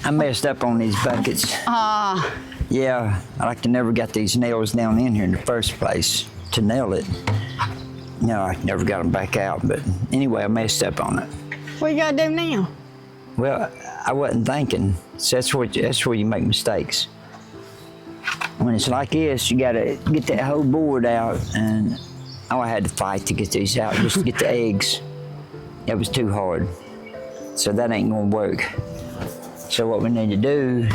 I messed up on these buckets. Yeah, I like to never got these nails down in here in the first place to nail it. No, I never got them back out, but anyway, I messed up on it. What you gotta do now? Well, I wasn't thinking. So that's where you make mistakes. When it's like this, you gotta get that whole board out, and I had to fight to get these out, just to get the eggs. It was too hard. So that ain't gonna work. So what we need to do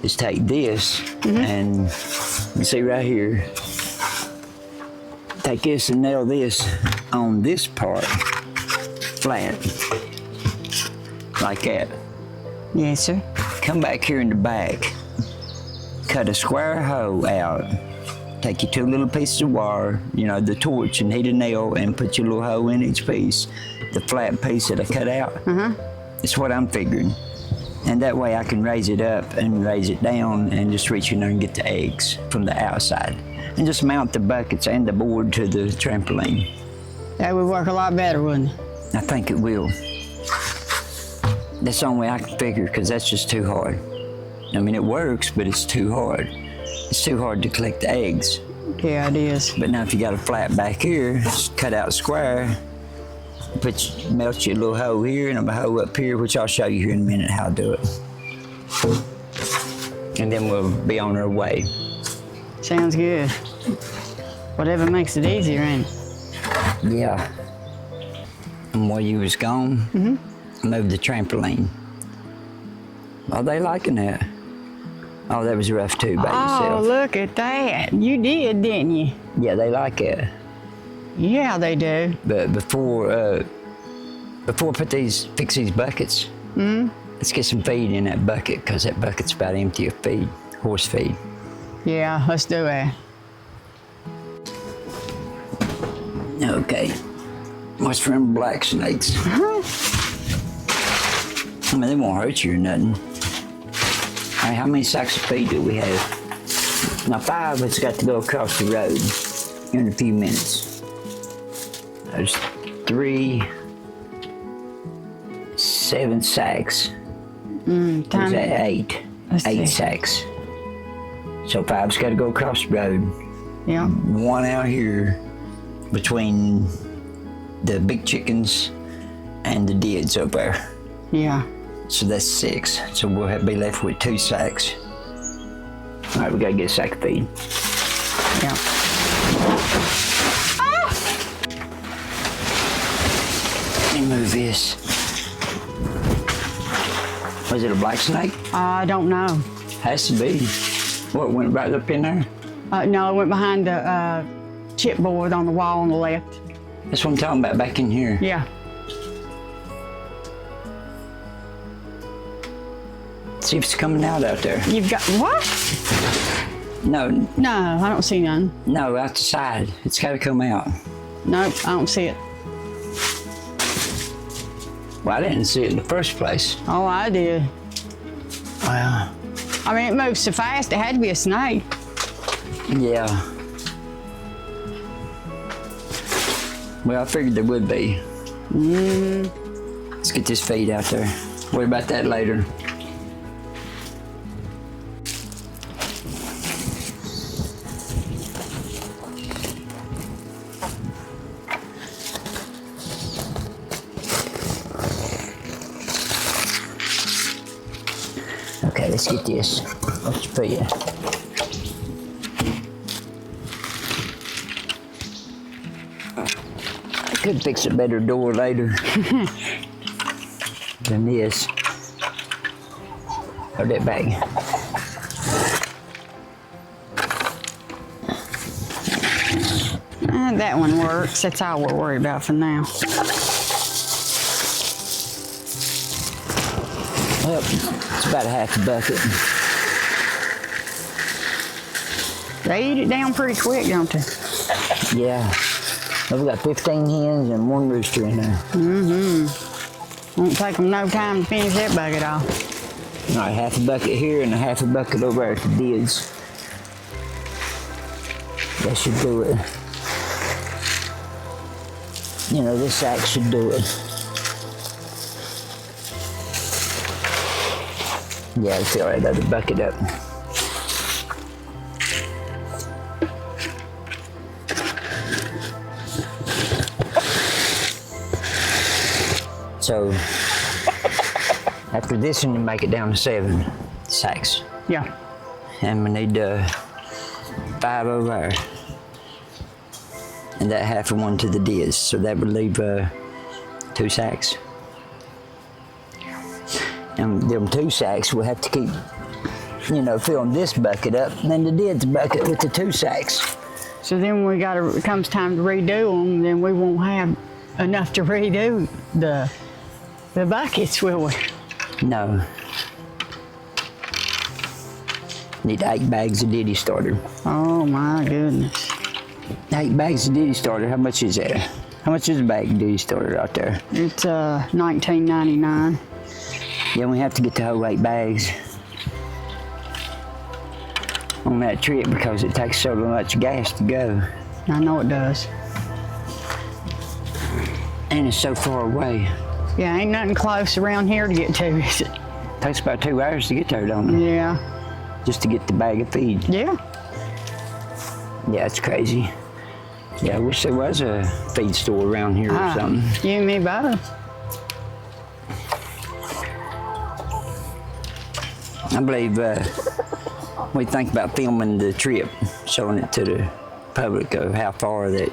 is take this and you see right here, take this and nail this on this part flat, like that. Yes, sir. Come back here in the back, cut a square hole out, take your 2 little pieces of wire, you know, the torch, and heat a nail and put your little hole in each piece, the flat piece that I cut out. It's what I'm figuring. And that way I can raise it up and raise it down and just reach in there and get the eggs from the outside. And just mount the buckets and the board to the trampoline. That would work a lot better, wouldn't it? I think it will. That's the only way I can figure, because that's just too hard. I mean, it works, but it's too hard. It's too hard to collect the eggs. Yeah, it is. But now if you got a flat back here, just cut out a square, melt your little hole here and a hole up here, which I'll show you here in a minute how to do it. And then we'll be on our way. Sounds good. Whatever makes it easier, ain't it? Yeah. And while you was gone, I moved the trampoline. Are they liking that? Oh, that was rough too by yourself. Oh, look at that. You did, didn't you? Yeah, they like it. Yeah, they do. But before I fix these buckets, let's get some feed in that bucket, because that bucket's about empty of feed, horse feed. Yeah, let's do it. Okay. Watch for them black snakes. I mean, they won't hurt you or nothing. All right, how many sacks of feed do we have? Now 5 has got to go across the road in a few minutes. There's 3, 7 sacks. There's 8. Let's 8 see. sacks. So 5's got to go across the road. Yeah. 1 out here between the big chickens and the dids up there. Yeah. So that's 6. So we'll be left with 2 sacks. All right, we gotta get a sack of feed. Yeah. Let me move this. Was it a black snake? I don't know. Has to be. What, went right up in there? No, it went behind the chipboard on the wall on the left. That's what I'm talking about, back in here. Yeah. See if it's coming out there. You've got what? No, No, I don't see none. no, out the side. It's gotta come out. Nope, I don't see it. Well, I didn't see it in the first place. Oh, I did. Well, I mean, it moved so fast, it had to be a snake. yeah. Well, I figured there would be. Let's get this feed out there. Worry about that later. Okay, let's get this. Let's put you. I could fix a better door later than this. Hold that back. That one works. That's all we're worried about for now. Well, it's about a half a bucket. They eat it down pretty quick, don't they? Yeah. Well, we got 15 hens and 1 rooster in there. Won't take them no time to finish that bucket off. All right, half a bucket here and a half a bucket over there at the dids. That should do it. You know, this sack should do it. Yeah, I fill that other bucket up. So after this one, you make it down to 7 sacks. Yeah. And we need 5 over there. And that half of one to the dish, so that would leave 2 sacks. And them 2 sacks we'll have to keep, filling this bucket up, and then the dish bucket with the 2 sacks. So then it comes time to redo them, then we won't have enough to redo the buckets, will we? No. Need 8 bags of ditty starter. Oh my goodness. 8 bags of ditty starter, how much is that? How much is a bag of ditty starter out there? It's $19.99. Yeah, we have to get the whole 8 bags on that trip because it takes so much gas to go. I know it does. And it's so far away. Yeah, ain't nothing close around here to get to, is it? Takes about 2 hours to get there, don't it? Yeah. Just to get the bag of feed. Yeah. Yeah, it's crazy. Yeah, I wish there was a feed store around here or something. You and me both. I believe we think about filming the trip, showing it to the public of how far that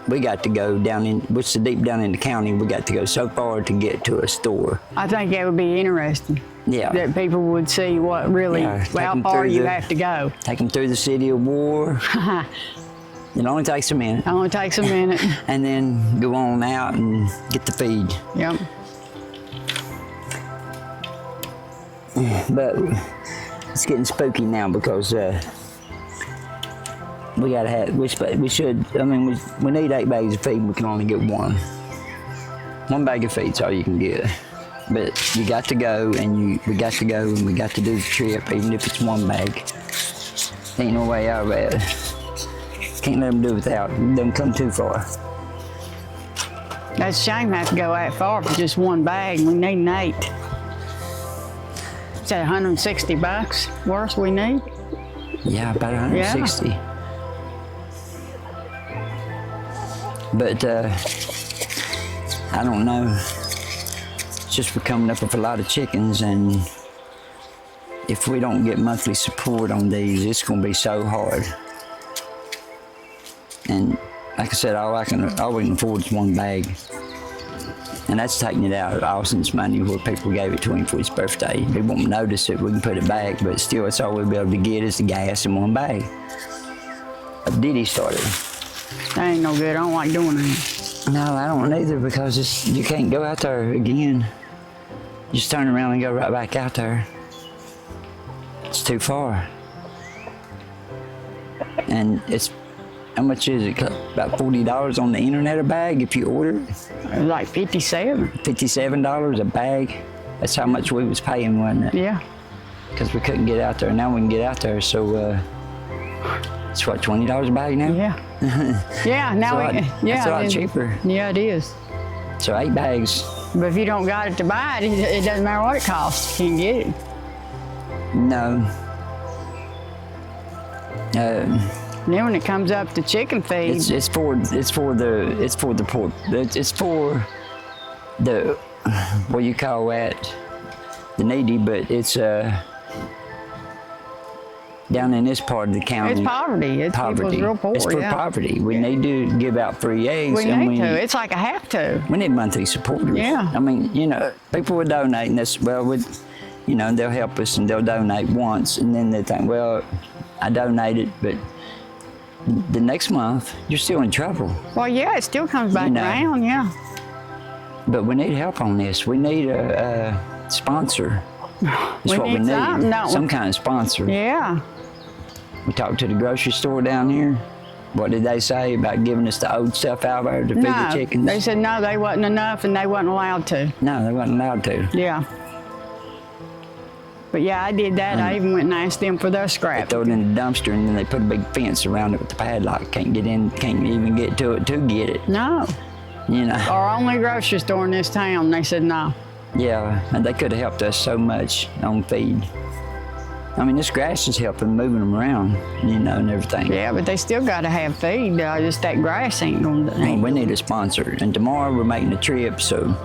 we got to go down in, which is deep down in the county, we got to go so far to get to a store. I think that would be interesting. Yeah. That people would see what really, how far you have to go. Take them through the city of war. It only takes a minute. Only takes a minute. And then go on out and get the feed. Yep. But it's getting spooky now because we gotta have, we should, I mean, we need 8 bags of feed, we can only get 1. 1 bag of feed's all you can get. But you got to go and we got to go and we got to do the trip, even if it's 1 bag. Ain't no way out of that. Can't let them do without, don't come too far. That's a shame I have to go that far for just 1 bag. We need an 8. Is that $160 worth we need? Yeah, about 160. Yeah. But I don't know. It's just we're coming up with a lot of chickens, and if we don't get monthly support on these, it's gonna be so hard. And like I said, all we can afford is 1 bag. And that's taking it out of Austin's money where people gave it to him for his birthday. They won't notice it, we can put it back, but still it's all we'll be able to get is the gas in 1 bag. A ditty starter. That ain't no good, I don't like doing that. No, I don't either because you can't go out there again. Just turn around and go right back out there. It's too far. And it's, how much is it? About $40 on the internet a bag if you order it? Like $57. $57 a bag. That's how much we was paying, wasn't it? Yeah. Because we couldn't get out there. Now we can get out there, so it's what, $20 a bag now? Yeah. Yeah, now it's a lot cheaper. Yeah, it is. So 8 bags. But if you don't got it to buy it, it doesn't matter what it costs. You can't get it. No. Then when it comes up to chicken feed, it's for the pork. It's for the, what you call that, the needy, but it's down in this part of the county. It's poverty. It's people's real poor. It's for poverty. We need to give out free eggs. We need to. It's like I have to. We need monthly supporters. Yeah. I mean, people would donate, and that's, well, they'll help us and they'll donate once, and then they think, well, I donated, but the next month, you're still in trouble. Well, yeah, it still comes back around, yeah. But we need help on this. We need a sponsor. That's what we need. Some kind of sponsor. Yeah. We talked to the grocery store down here. What did they say about giving us the old stuff out there to feed the chickens? They said no, they wasn't enough and they wasn't allowed to. No, they wasn't allowed to. Yeah. But yeah, I did that. I even went and asked them for their scrap. They throw it in the dumpster and then they put a big fence around it with the padlock. Can't get in, can't even get to it to get it. No. Our only grocery store in this town, they said no. Yeah, and they could have helped us so much on feed. I mean, this grass is helping moving them around, you know, and everything. Yeah, but they still got to have feed. Just that grass ain't going to. We need a sponsor. And tomorrow we're making a trip, so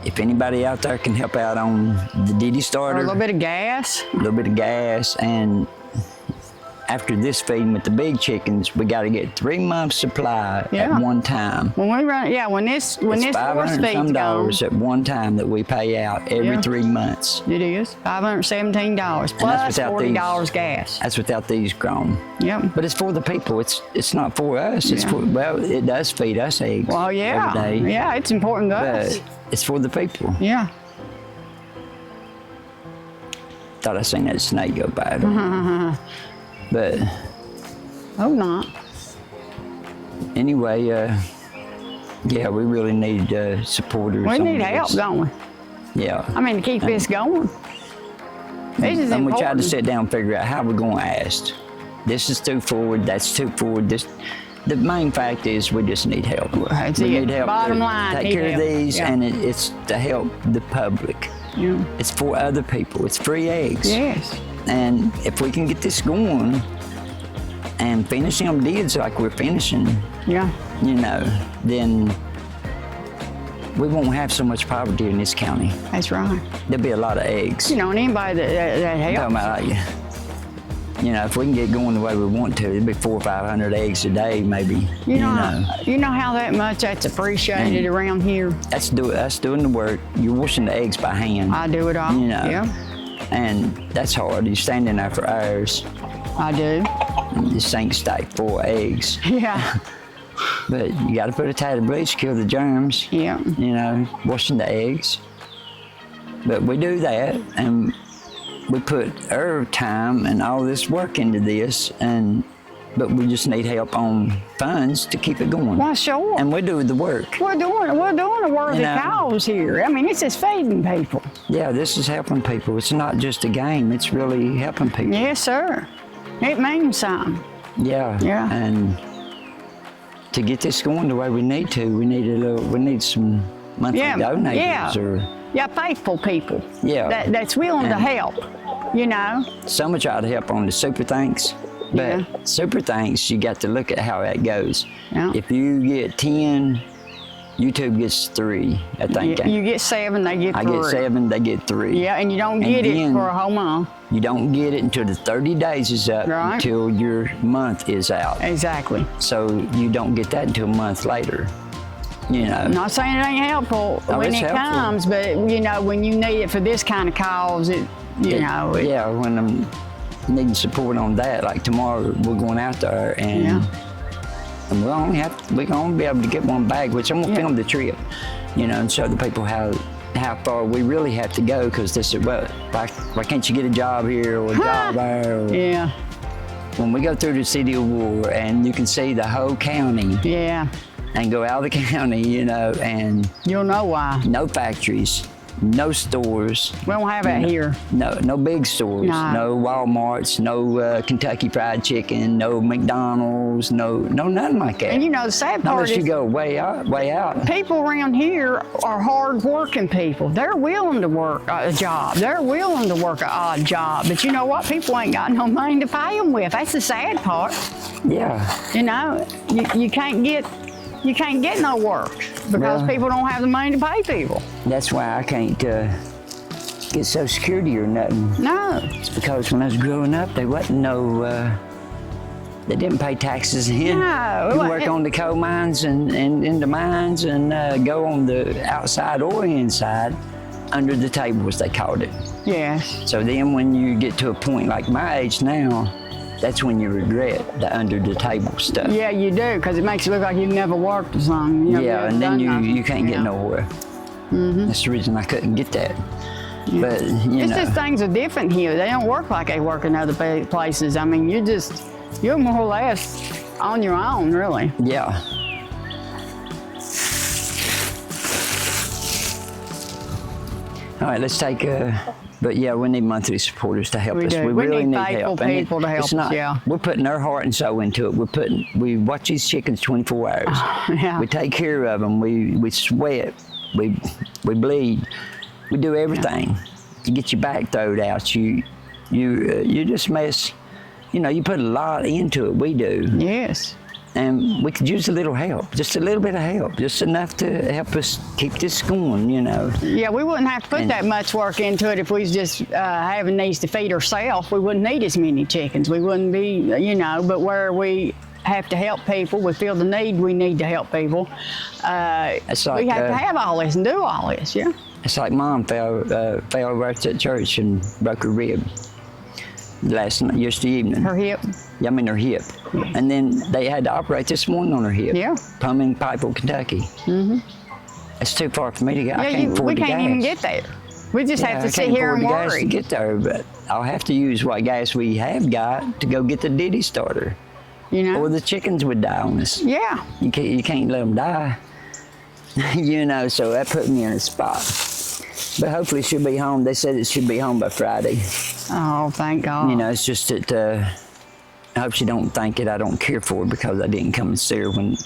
if anybody out there can help out on the Diddy starter. Or a little bit of gas. A little bit of gas, and after this feeding with the big chickens, we got to get 3 months supply at one time. When we run, when this force feed's gone, at one time that we pay out every 3 months. It is $517 plus $40 gas. That's without these grown. Yep. But it's for the people. It's not for us. It's for, well, it does feed us eggs. Well, yeah. Every day. Yeah, it's important to us. But it's for the people. Yeah. Thought I seen that snake go by. But oh, not. Anyway, yeah, we really need supporters. We need help going. Yeah. I mean, to keep this going. This is and important. we tried to sit down and figure out how we're going to ask. This is too forward. That's too forward. The main fact is we just need help. We need help. Bottom to line, take care of these, yeah. and it's to help the public. Yeah. It's for other people. It's free eggs. Yes. And if we can get this going and finishing them deeds like we're finishing, yeah, you know, then we won't have so much poverty in this county. That's right. There'll be a lot of eggs. You know, and anybody that helps. I'm talking about, like, you know, if we can get going the way we want to, it'd be 400 or 500 eggs a day, maybe. You know how that much that's appreciated around here. That's us doing the work. You're washing the eggs by hand. I do it all. You know. Yeah. And that's hard. You're standing there for hours. I do. And the sink stacked full of eggs. Yeah. But you got to put a tad of bleach to kill the germs. Yeah. You know, washing the eggs. But we do that, and we put our time and all this work into this, but we just need help on funds to keep it going. Well, sure. And we do the work. We're doing a worthy cause here. I mean, it's just feeding people. Yeah, this is helping people. It's not just a game. It's really helping people. Yes, sir. It means something. Yeah. Yeah. And to get this going the way we need to, we need some monthly donators faithful people. Yeah. That's willing to help. You know. Some will try to help on the super thanks. But super thanks, you got to look at how that goes. Yeah. If you get 10, YouTube gets 3, I think. You get 7, they get 3. I get 7, they get 3. Yeah, and you don't get it for a whole month. You don't get it until the 30 days is up, right. Until your month is out. Exactly. So you don't get that until a month later. You know. I'm not saying it ain't helpful when it comes, but you know, when you need it for this kind of cause, yeah, when I'm needing support on that, like tomorrow we're going out there and we're gonna be able to get one bag, which I'm gonna film the trip, you know, and show the people how far we really have to go, because this is, well, why can't you get a job here or a job there? Or, when we go through the city of War and you can see the whole county. Yeah. And go out of the county, you know, and you'll know why. No factories, no stores. We don't have that here. No big stores, no Walmarts, no Kentucky Fried Chicken, no McDonald's, no nothing like that. And you know, the sad part is, unless you go way out. People around here are hard-working people. They're willing to work a job. They're willing to work an odd job. But you know what? People ain't got no money to pay them with. That's the sad part. Yeah. You know, you can't get no work because people don't have the money to pay people. That's why I can't get Social Security or nothing. No. It's because when I was growing up, there wasn't they didn't pay taxes in. No. You work on the coal mines and in the mines and go on the outside or inside, under the table, as they called it. Yes. So then when you get to a point like my age now, that's when you regret the under the table stuff. Yeah, you do, because it makes it look like you've never worked or something. And then you can't get nowhere. Mm-hmm. That's the reason I couldn't get that. Yeah. But it's just things are different here. They don't work like they work in other places. I mean, you're more or less on your own, really. Yeah. All right, let's take but yeah, we need monthly supporters to help us. We really need faithful help. people to help us, We're putting our heart and soul into it. We watch these chickens 24 hours. Yeah. We take care of them. We sweat. We bleed. We do everything. You get your back thrown out. You just mess. You know, you put a lot into it. We do. Yes. And we could use a little help, just a little bit of help, just enough to help us keep this going, you know. Yeah, we wouldn't have to put that much work into it if we was just having these to feed ourselves. We wouldn't need as many chickens. We wouldn't be, you know, but where we have to help people, we feel the need, we need to help people. It's like, we have to have all this and do all this, yeah. It's like Mom fell right at church and broke her rib yesterday evening. Her hip. Yeah, I mean her hip. Yes. And then they had to operate this morning on her hip. Yeah. Pumping Pikeville, Kentucky. Mm-hmm. It's too far for me to go. Yeah, I can't afford we the can't gas. even get there. We just have to I sit can't here afford and the gas worry. to get there, but I'll have to use what gas we have got to go get the ditty starter. You know? Or the chickens would die on us. Yeah. You can't let them die. You know, so that put me in a spot. But hopefully she'll be home. They said it should be home by Friday. Oh, thank God. You know, it's just that I hope she don't think that I don't care for her because I didn't come and see her when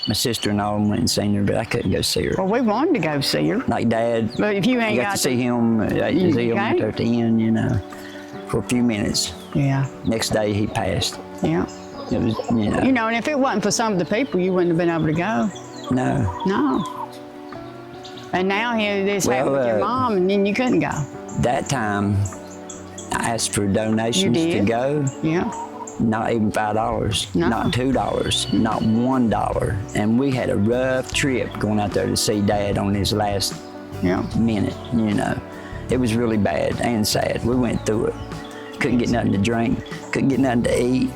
my sister and all went and seen her, but I couldn't go see her. Well, we wanted to go see her. Like Dad, But if you ain't I got got to see him, at the end, you know, for a few minutes. Yeah. Next day he passed. Yeah. It was, you know. You know, and if it wasn't for some of the people, you wouldn't have been able to go. No. No. And now here this happened with your mom, and then you couldn't go. That time, I asked for donations to go. Yeah. Not even $5, No. not $2, not $1. And we had a rough trip going out there to see Dad on his last minute, you know. It was really bad and sad. We went through it. Couldn't get nothing to drink, couldn't get nothing to eat,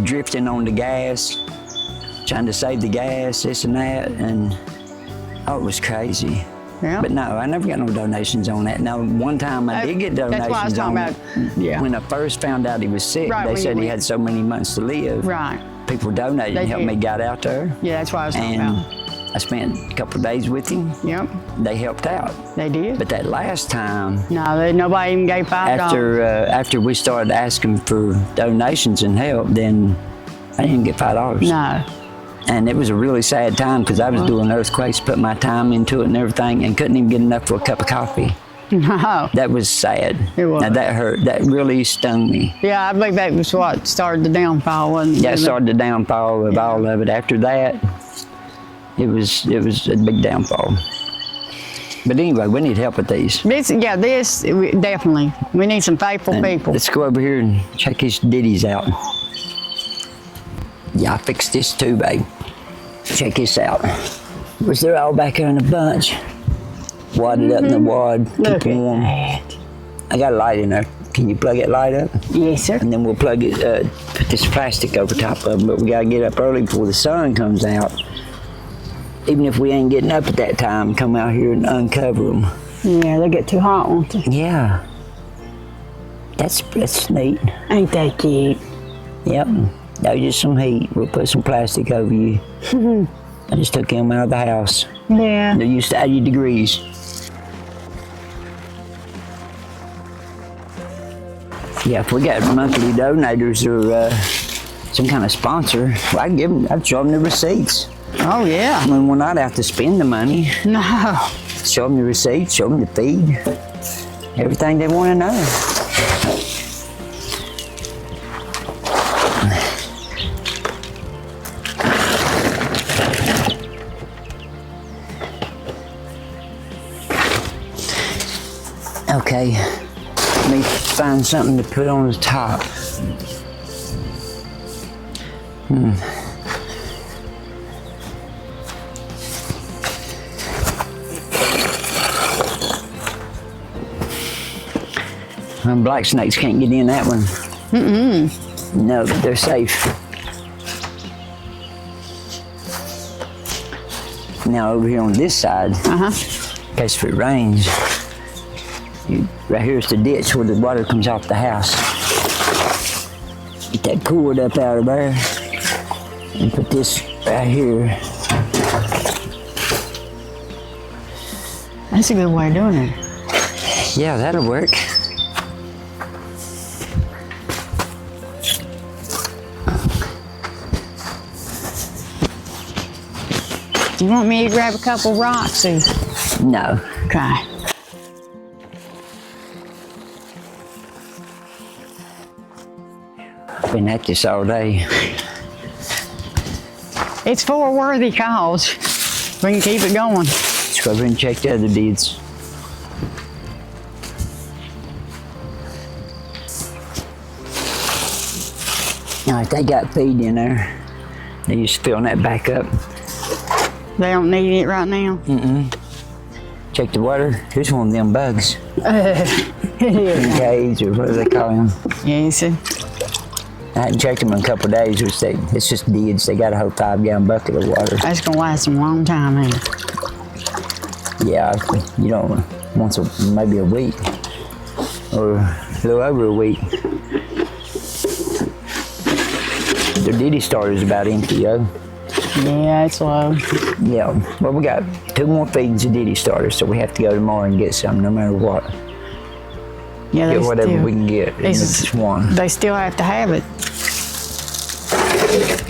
drifting on the gas, trying to save the gas, this and that, and oh, it was crazy. Yeah. But no, I never got no donations on that. Now, one time I did get donations that's what I was talking on about. Yeah. When I first found out he was sick, Right, they when said you he went. had so many months to live. Right. People donated They and helped did. me get out there. Yeah, that's what I was talking And about. I spent a couple of days with him. Yep. They helped out. They did. But that last time, No, nobody even gave $5. after we started asking for donations and help, then I didn't get $5. No. And it was a really sad time because I was doing earthquakes, put my time into it and everything, and couldn't even get enough for a cup of coffee. No. That was sad. It was. Now that hurt. That really stung me. Yeah, I believe that was what started the downfall, wasn't it? That started the downfall of all of it. After that, it was a big downfall. But anyway, we need help with these. Definitely. We need some faithful And people. let's go over here and check these ditties out. Yeah, I fixed this too, babe. Check this out. Was they're all back here in a bunch. Wadded up in the wad, Look keep at warm. that. I got a light in there. Can you plug that light up? Yes, sir. And then we'll plug it, put this plastic over top of them, but we gotta get up early before the sun comes out. Even if we ain't getting up at that time, come out here and uncover them. Yeah, they get too hot, won't they? Yeah. That's neat. Ain't that cute? Yep. That was just some heat. We'll put some plastic over you. I just took him out of the house. Yeah. They're used to 80 degrees. Yeah, if we got monthly donators or some kind of sponsor, well, I'd show them the receipts. Oh, yeah. I mean, we're not out to spend the money. No. Show them the receipts, show them the feed, everything they want to know. Okay, let me find something to put on the top. Black snakes can't get in that one. No, they're safe. Now over here on this side, in case if it rains, right here's the ditch where the water comes off the house. Get that cord up out of there and put this right here. That's a good way of doing it. Yeah, that'll work. Do you want me to grab a couple rocks? No. Okay. Been at this all day. It's for a worthy cause. We can keep it going. Let's go over and check the other deeds. All right, they got feed in there. They just filling that back up. They don't need it right now. Check the water. Here's one of them bugs. Yeah, Cage or what do they call them? you see. I hadn't checked them in a couple of days. It's just deeds. They got a whole 5-gallon bucket of water. That's gonna last them a long time, ain't it? Yeah, you don't maybe a week or a little over a week. The ditty starter's about empty, yo. Yeah, it's low. Yeah, well, we got 2 more feeds of ditty starters, so we have to go tomorrow and get some no matter what. Yeah, Get whatever we can get. It's one. They still have to have it.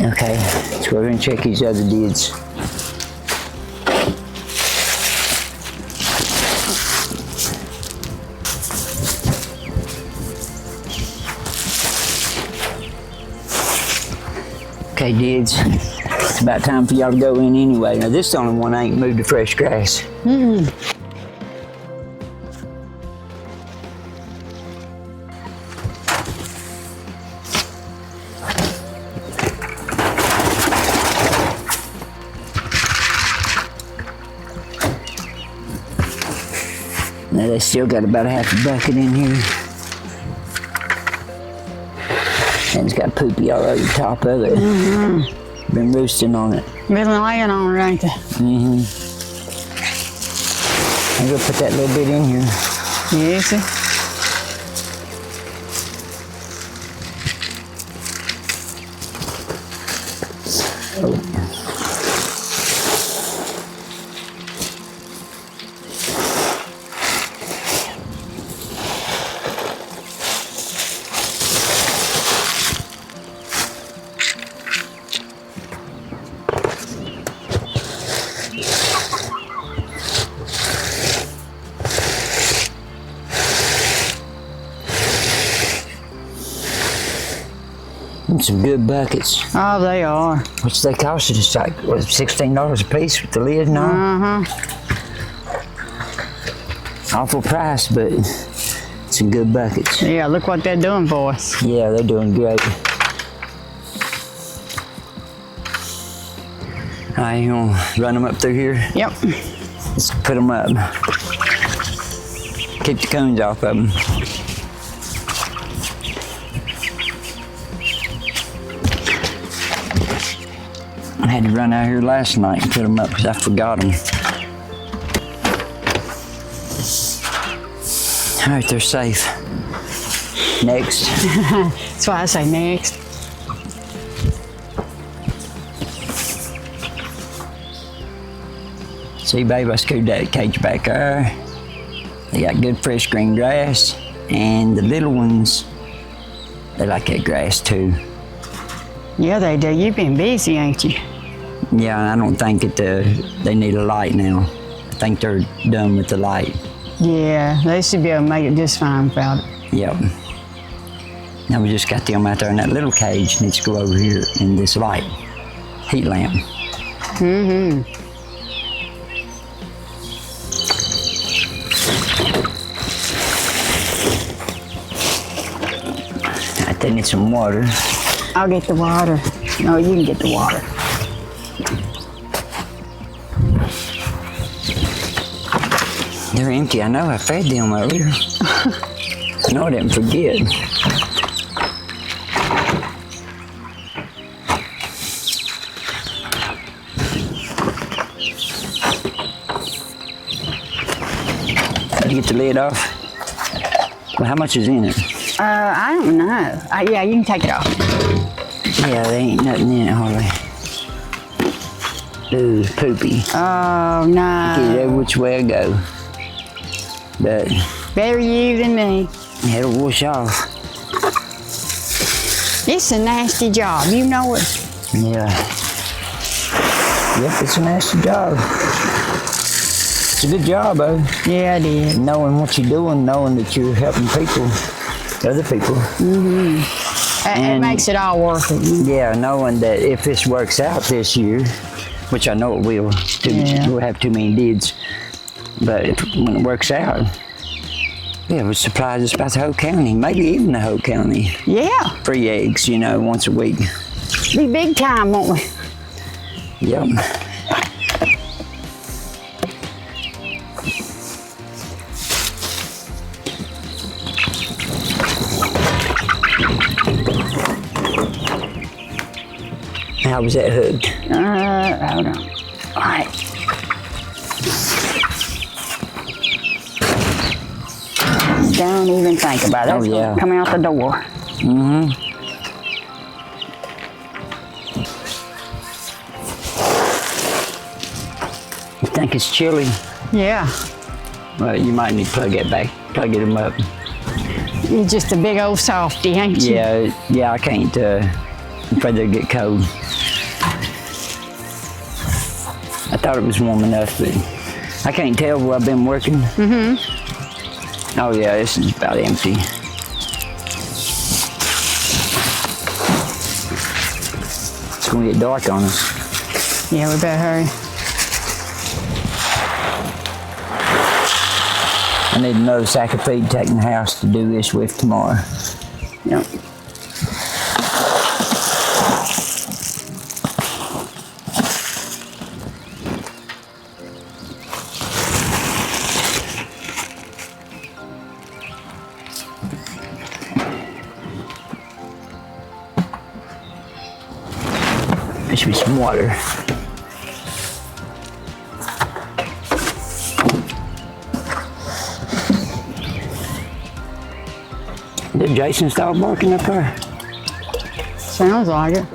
Okay, let's go over and check these other deeds. Okay, deeds. It's about time for y'all to go in anyway. Now, this is the only one I ain't moved to fresh grass. Now, they still got about a half a bucket in here. And it's got poopy all over the top of it. Been roosting on it. Been laying on it, ain't they? I'm gonna put that little bit in here. Yeah, see. Some good buckets. Oh, they are. What's they cost? It's like, what, $16 a piece with the lid and all? Awful price, but some good buckets. Yeah, look what they're doing for us. Yeah, they're doing great. All right, you gonna run them up through here? Yep. Let's put them up. Keep the cones off of them. I had to run out here last night and put them up because I forgot them. All right, they're safe. Next. That's why I say next. See, babe, I screwed that cage back there. They got good fresh green grass, and the little ones, they like that grass too. Yeah, they do. You've been busy, ain't you? Yeah, I don't think that they need a light now. I think they're done with the light. Yeah, they should be able to make it just fine without it. Yep. Now we just got them out there in that little cage. Needs to go over here in this light, heat lamp. I think they need some water. I'll get the water. No, you can get the water. They're empty. I know I fed them earlier. I know I didn't forget. Did you get the lid off? Well, how much is in it? I don't know. Yeah, you can take it off. Yeah, there ain't nothing in it hardly. Ooh, poopy. Oh, no. Get every which way I go. But Better you than me. it'll wash off. It's a nasty job. You know it. Yeah. Yep, it's a nasty job. It's a good job, though. Yeah, it is. Knowing what you're doing, knowing that you're helping people, other people. It makes it all worth it. Yeah, knowing that if this works out this year, which I know it will, we'll have too many deeds. But when it works out, yeah, it would supply just about the whole county, maybe even the whole county. Yeah. Free eggs, you know, once a week. Be big time, won't we? Yep. How was that hooked? Hold on. All right. Don't even think about it. That's gonna come out the door. Mm-hmm. You think it's chilly? Yeah. Well, you might need to plug it back, plug them up. You're just a big old softy, ain't you? Yeah, I can't, I'm afraid they'll get cold. I thought it was warm enough, but I can't tell where I've been working. Mm-hmm. Oh yeah, this is about empty. It's gonna get dark on us. Yeah, we better hurry. I need another sack of feed to take in the house to do this with tomorrow. Yep. There should be some water. Did Jason start barking up there? Sounds like it.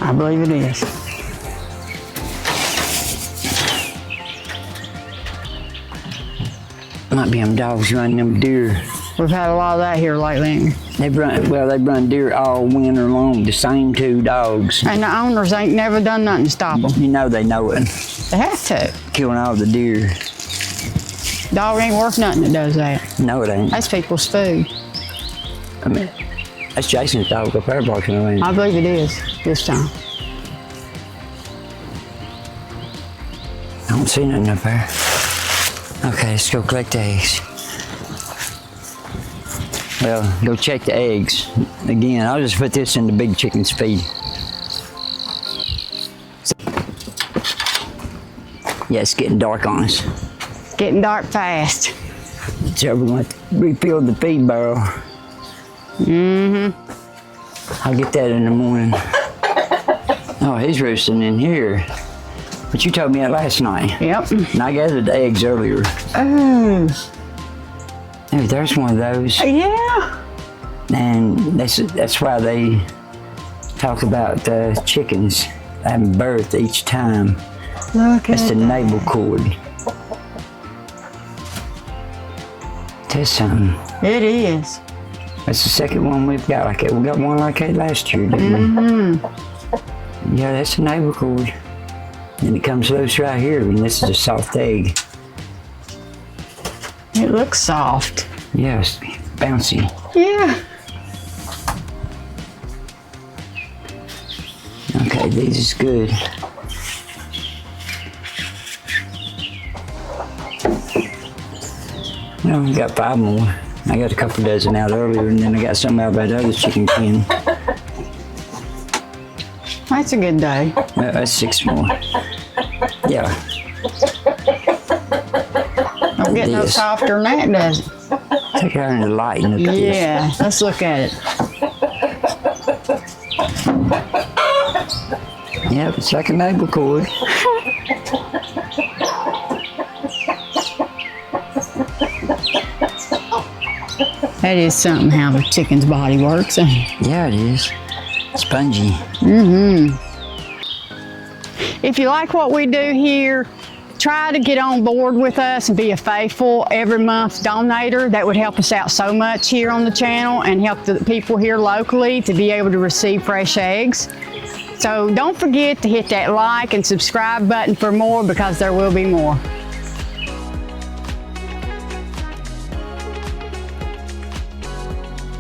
I believe it is. Might be them dogs running them deer. We've had a lot of that here lately, ain't we? They've run deer all winter long, the same two dogs. And the owners ain't never done nothing to stop them. You know they know it. They have to. Killing all the deer. Dog ain't worth nothing that does that. No, it ain't. That's people's food. I mean, that's Jason's dog up there barking away. I believe it is this time. I don't see nothing up there. Okay, let's go collect the eggs. Well, go check the eggs. Again, I'll just put this in the big chicken's feed. Yeah, it's getting dark on us. Getting dark fast. So we're going to refill the feed barrel. Mm-hmm. I'll get that in the morning. Oh, he's roosting in here. But you told me that last night. Yep. And I gathered the eggs earlier. Oh. Hey, there's one of those. Yeah. And that's why they talk about the chickens having birth each time. Look That's at the navel cord. That's something. it is. That's the second one we've got like that. We got one like that last year, didn't we? Yeah, that's the navel cord. And it comes loose right here, and this is a soft egg. It looks soft. Yes, bouncy. Yeah. Okay, these is good. Well, we got 5 more. I got a couple dozen out earlier, and then I got some out by the other chicken pen. That's a good day. Well, that's 6 more. Yeah. Don't get no Yes. softer than that, does it? Take her in the light and look at this. Yeah. Let's look at it. Yep, it's like a navel cord. That is something how the chicken's body works. Yeah, it is. Spongy. Mm-hmm. If you like what we do here, try to get on board with us and be a faithful every month donator. That would help us out so much here on the channel and help the people here locally to be able to receive fresh eggs. So don't forget to hit that like and subscribe button for more, because there will be more.